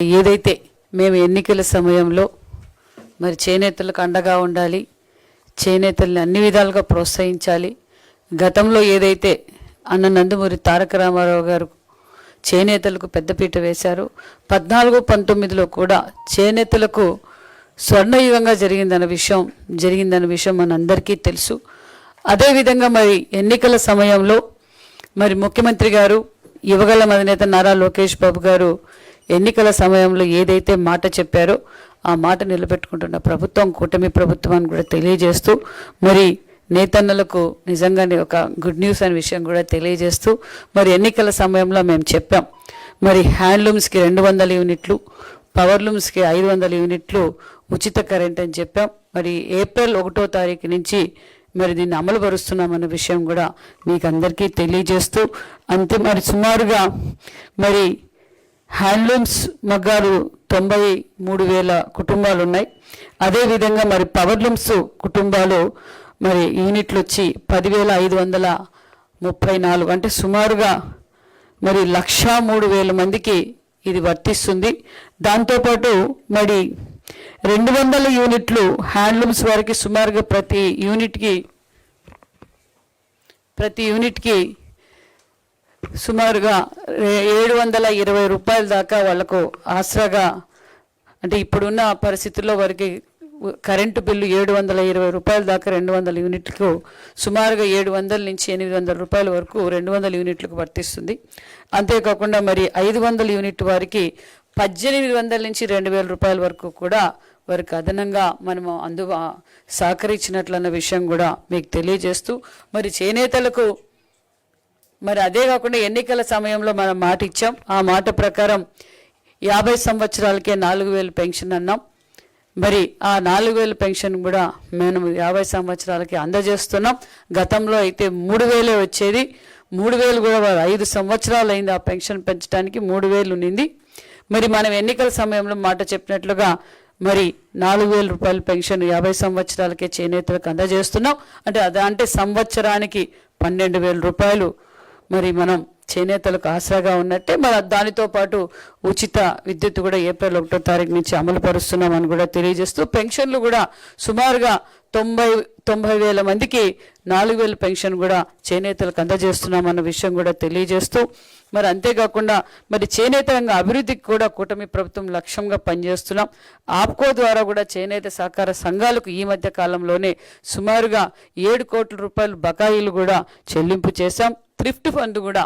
ఏదైతే మేము ఎన్నికల సమయంలో మరి చేనేతలకు అండగా ఉండాలి, చేనేతల్ని అన్ని విధాలుగా ప్రోత్సహించాలి. గతంలో ఏదైతే అన్న నందమూరి తారక రామారావు గారు చేనేతలకు పెద్దపీట వేశారు, 14-19లో కూడా చేనేతలకు స్వర్ణయుగంగా జరిగిందన్న విషయం మనందరికీ తెలుసు. అదేవిధంగా మరి ఎన్నికల సమయంలో మరి ముఖ్యమంత్రి గారు, యువగళం అధినేత నారా లోకేష్ బాబు గారు ఎన్నికల సమయంలో ఏదైతే మాట చెప్పారో ఆ మాట నిలబెట్టుకుంటున్న ప్రభుత్వం కూటమి ప్రభుత్వం అని కూడా తెలియజేస్తూ, మరి నేతన్నలకు నిజంగానే ఒక గుడ్ న్యూస్ అనే విషయం కూడా తెలియజేస్తూ, మరి ఎన్నికల సమయంలో మేము చెప్పాం, మరి హ్యాండ్లూమ్స్కి 200 యూనిట్లు, పవర్లూమ్స్కి 500 యూనిట్లు ఉచిత కరెంట్ అని చెప్పాం. మరి ఏప్రిల్ 1వ తారీఖు నుంచి మరి దీన్ని అమలు పరుస్తున్నామన్న విషయం కూడా మీకు అందరికీ తెలియజేస్తూ, అంతే మరి సుమారుగా మరి హ్యాండ్లూమ్స్ మగ్గాలు 93,000 కుటుంబాలు ఉన్నాయి. అదేవిధంగా మరి పవర్లూమ్స్ కుటుంబాలు మరి యూనిట్లు వచ్చి 10,534, అంటే సుమారుగా మరి 103,000 మందికి ఇది వర్తిస్తుంది. దాంతోపాటు మరి 200 యూనిట్లు హ్యాండ్లూమ్స్ వారికి సుమారుగా ప్రతి యూనిట్కి సుమారుగా 720 రూపాయల దాకా వాళ్ళకు ఆసరాగా, అంటే ఇప్పుడున్న పరిస్థితుల్లో వారికి కరెంటు బిల్లు 720 రూపాయల దాకా 200 యూనిట్లకు సుమారుగా 700 నుంచి 800 రూపాయల వరకు 200 యూనిట్లకు వర్తిస్తుంది. అంతేకాకుండా మరి 500 యూనిట్ వారికి 1,800 నుంచి 2,000 రూపాయల వరకు కూడా వారికి అదనంగా మనము సహకరించినట్లన్న విషయం కూడా మీకు తెలియజేస్తూ, మరి చేనేతలకు మరి అదే కాకుండా ఎన్నికల సమయంలో మనం మాట ఇచ్చాం. ఆ మాట ప్రకారం 50 సంవత్సరాలకే 4,000 పెన్షన్ అన్నాం. మరి ఆ 4,000 పెన్షన్ కూడా మేము 50 సంవత్సరాలకి అందజేస్తున్నాం. గతంలో అయితే 3,000 వచ్చేది, 3,000 కూడా 5 సంవత్సరాలు అయింది ఆ పెన్షన్ పెంచడానికి, 3,000 ఉన్నింది. మరి మనం ఎన్నికల సమయంలో మాట చెప్పినట్లుగా మరి 4,000 రూపాయల పెన్షన్ 50 సంవత్సరాలకే చేనేతలకు అందజేస్తున్నాం. అంటే సంవత్సరానికి 12,000 రూపాయలు మరి మనం చేనేతలకు ఆసరాగా ఉన్నట్టే. మరి దానితో పాటు ఉచిత విద్యుత్ కూడా ఏప్రిల్ 1వ తారీఖు నుంచి అమలు పరుస్తున్నామని కూడా తెలియజేస్తూ, పెన్షన్లు కూడా సుమారుగా 90,000 మందికి 4,000 పెన్షన్ కూడా చేనేతలకు అందజేస్తున్నామన్న విషయం కూడా తెలియజేస్తూ, మరి అంతేకాకుండా మరి చేనేత రంగ అభివృద్ధికి కూడా కూటమి ప్రభుత్వం లక్ష్యంగా పనిచేస్తున్నాం. ఆప్కో ద్వారా కూడా చేనేత సహకార సంఘాలకు ఈ మధ్య కాలంలోనే సుమారుగా 7 కోట్ల రూపాయలు బకాయిలు కూడా చెల్లింపు చేశాం. థ్రిఫ్ట్ ఫండ్ కూడా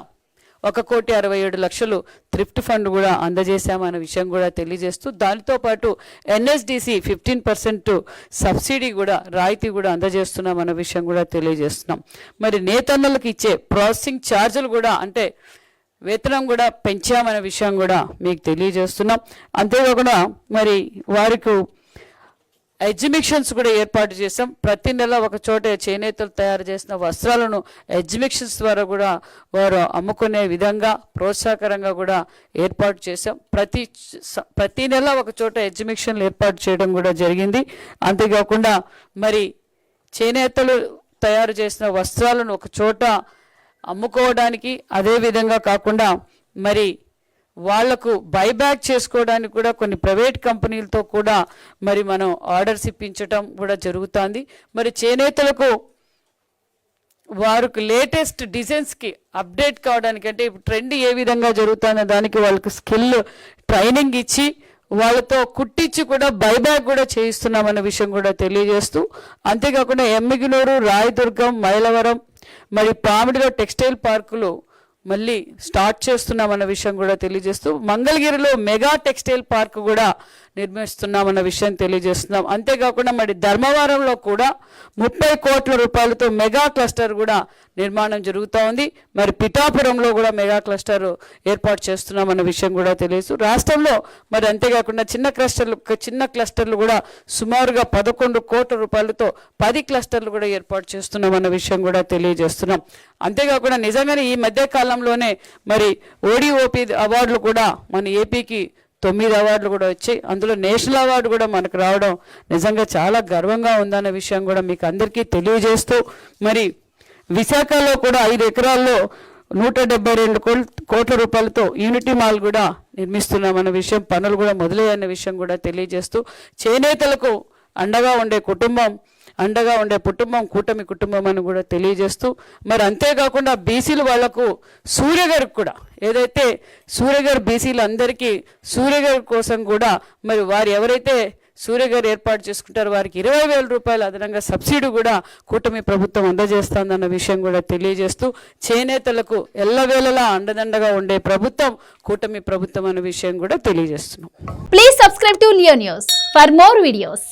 1,67,00,000 థ్రిఫ్ట్ ఫండ్ కూడా అందజేశామన్న విషయం కూడా తెలియజేస్తూ, దానితో పాటు ఎన్ఎస్డిసి 15% సబ్సిడీ కూడా రాయితీ కూడా అందజేస్తున్నామన్న విషయం కూడా తెలియజేస్తున్నాం. మరి నేతన్నలకు ఇచ్చే ప్రాసెసింగ్ ఛార్జీలు కూడా, అంటే వేతనం కూడా పెంచామన్న విషయం కూడా మీకు తెలియజేస్తున్నాం. అంతేకాకుండా మరి వారికి ఎగ్జిబిషన్స్ కూడా ఏర్పాటు చేసాం. ప్రతి నెల ఒక చోట చేనేతలు తయారు చేసిన వస్త్రాలను ఎగ్జిబిషన్స్ ద్వారా కూడా వారు అమ్ముకునే విధంగా ప్రోత్సాహకరంగా కూడా ఏర్పాటు చేసాం. ప్రతి నెల ఒక చోట ఎగ్జిబిషన్లు ఏర్పాటు చేయడం కూడా జరిగింది. అంతేకాకుండా మరి చేనేతలు తయారు చేసిన వస్త్రాలను ఒక చోట అమ్ముకోవడానికి, అదేవిధంగా కాకుండా మరి వాళ్లకు బైబ్యాక్ చేసుకోవడానికి కూడా కొన్ని ప్రైవేట్ కంపెనీలతో కూడా మరి మనం ఆర్డర్స్ ఇప్పించటం కూడా జరుగుతుంది. మరి చేనేతలకు వారికి లేటెస్ట్ డిజైన్స్కి అప్డేట్ కావడానికి, అంటే ఇప్పుడు ట్రెండ్ ఏ విధంగా జరుగుతుందో దానికి వాళ్ళకి స్కిల్ ట్రైనింగ్ ఇచ్చి వాళ్ళతో కుట్టించి కూడా బైబ్యాక్ కూడా చేయిస్తున్నామన్న విషయం కూడా తెలియజేస్తూ, అంతేకాకుండా ఎమ్మిగినూరు, రాయదుర్గం, మైలవరం మరి పామిడిలో టెక్స్టైల్ పార్కులు మళ్ళీ స్టార్ట్ చేస్తున్నామన్న విషయం కూడా తెలియజేస్తూ, మంగళగిరిలో మెగా టెక్స్టైల్ పార్క్ కూడా నిర్మిస్తున్నామన్న విషయం తెలియజేస్తున్నాం. అంతేకాకుండా మరి ధర్మవరంలో కూడా 30 కోట్ల రూపాయలతో మెగా క్లస్టర్ కూడా నిర్మాణం జరుగుతూ ఉంది. మరి పిఠాపురంలో కూడా మెగా క్లస్టర్ ఏర్పాటు చేస్తున్నామన్న విషయం కూడా తెలియజేస్తూ, రాష్ట్రంలో మరి అంతేకాకుండా చిన్న క్లస్టర్లు కూడా సుమారుగా 11 కోట్ల రూపాయలతో 10 క్లస్టర్లు కూడా ఏర్పాటు చేస్తున్నామన్న విషయం కూడా తెలియజేస్తున్నాం. అంతేకాకుండా నిజంగానే ఈ మధ్య కాలంలోనే మరి ఓడిఓపి అవార్డులు కూడా మన ఏపీకి 9 అవార్డులు కూడా వచ్చాయి. అందులో నేషనల్ అవార్డు కూడా మనకు రావడం నిజంగా చాలా గర్వంగా ఉందన్న విషయం కూడా మీకు అందరికీ తెలియజేస్తూ, మరి విశాఖలో కూడా 5 ఎకరాల్లో 172 కోట్ల రూపాయలతో యూనిటీ మాల్ కూడా నిర్మిస్తున్నామన్న విషయం, పనులు కూడా మొదలయ్యన్న విషయం కూడా తెలియజేస్తూ, చేనేతలకు అండగా ఉండే కుటుంబం కూటమి కుటుంబం అని కూడా తెలియజేస్తూ, మరి అంతేకాకుండా బీసీలు వాళ్లకు సూర్య గారికి కూడా ఏదైతే సూర్య గారు బీసీలు అందరికీ సూర్య గారి కోసం కూడా మరి వారు ఎవరైతే సూర్య గారు ఏర్పాటు చేసుకుంటారు వారికి 20,000 రూపాయలు అదనంగా సబ్సిడీ కూడా కూటమి ప్రభుత్వం అందజేస్తుందన్న విషయం కూడా తెలియజేస్తూ, చేనేతలకు ఎల్లవేళలా అండదండగా ఉండే ప్రభుత్వం కూటమి ప్రభుత్వం అన్న విషయం కూడా తెలియజేస్తున్నాం. Please subscribe to Leo news for more videos.